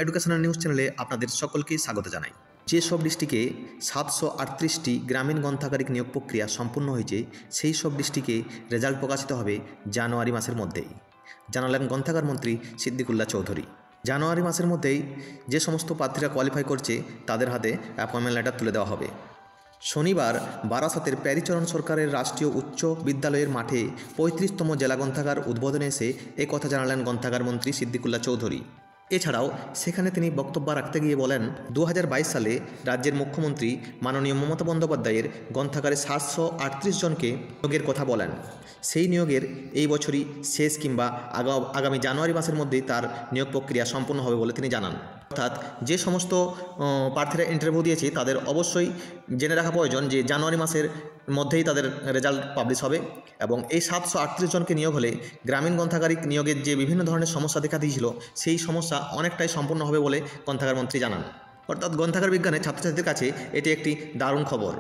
Educational news চ্যানেলে আপনাদের সকলকে স্বাগত জানাই। যেসব ডিস্ট্রিক্টে 738টি গ্রামীণ গ্রন্থাগারিক নিয়োগ প্রক্রিয়া সম্পূর্ণ হয়েছে সেই সব ডিস্ট্রিক্টে রেজাল্ট প্রকাশিত হবে জানুয়ারি মাসের মধ্যেই, জানালেন গ্রন্থাগার মন্ত্রী সিদ্দিকুল্লাহ চৌধুরী। জানুয়ারি মাসের মধ্যেই যে সমস্ত প্রার্থীরা কোয়ালিফাই করছে তাদের হাতে অ্যাপয়েন্টমেন্ট লেটার তুলে দেওয়া হবে। শনিবার বারাসতের প্যারীচরণ সরকারের রাষ্ট্রীয় উচ্চ বিদ্যালয়ের মাঠে 35তম জেলা গ্রন্থাগার উদ্বোধনে এসে কথা জানালেন গ্রন্থাগার মন্ত্রী সিদ্দিকুল্লাহ চৌধুরী। এছাড়াও সেখানে তিনি বক্তব্য রাখতে গিয়ে বলেন, 2022 সালে রাজ্যের মুখ্যমন্ত্রী মাননীয় মমতা বন্দ্যোপাধ্যায়ের গ্রন্থাগারে 738 জনকে নিয়োগের কথা বলেন। সেই নিয়োগের এই বছরই শেষ কিংবা আগামী জানুয়ারি মাসের মধ্যেই তার নিয়োগ প্রক্রিয়া সম্পূর্ণ হবে বলে তিনি জানান। অর্থাৎ যে সমস্ত প্রার্থীরা ইন্টারভিউ দিয়েছে তাদের অবশ্যই জেনে রাখা প্রয়োজন যে জানুয়ারি মাসের মধ্যেই তাদের রেজাল্ট পাবলিশ হবে এবং এই 738 জনকে নিয়োগ হলে গ্রামীণ গ্রন্থাগারিক নিয়োগের যে বিভিন্ন ধরনের সমস্যা দেখা দিয়েছিল সেই সমস্যা অনেকটাই সম্পূর্ণ হবে বলে গ্রন্থাগার মন্ত্রী জানান। অর্থাৎ গ্রন্থাগার বিজ্ঞানের ছাত্রছাত্রীদের কাছে এটি একটি দারুণ খবর।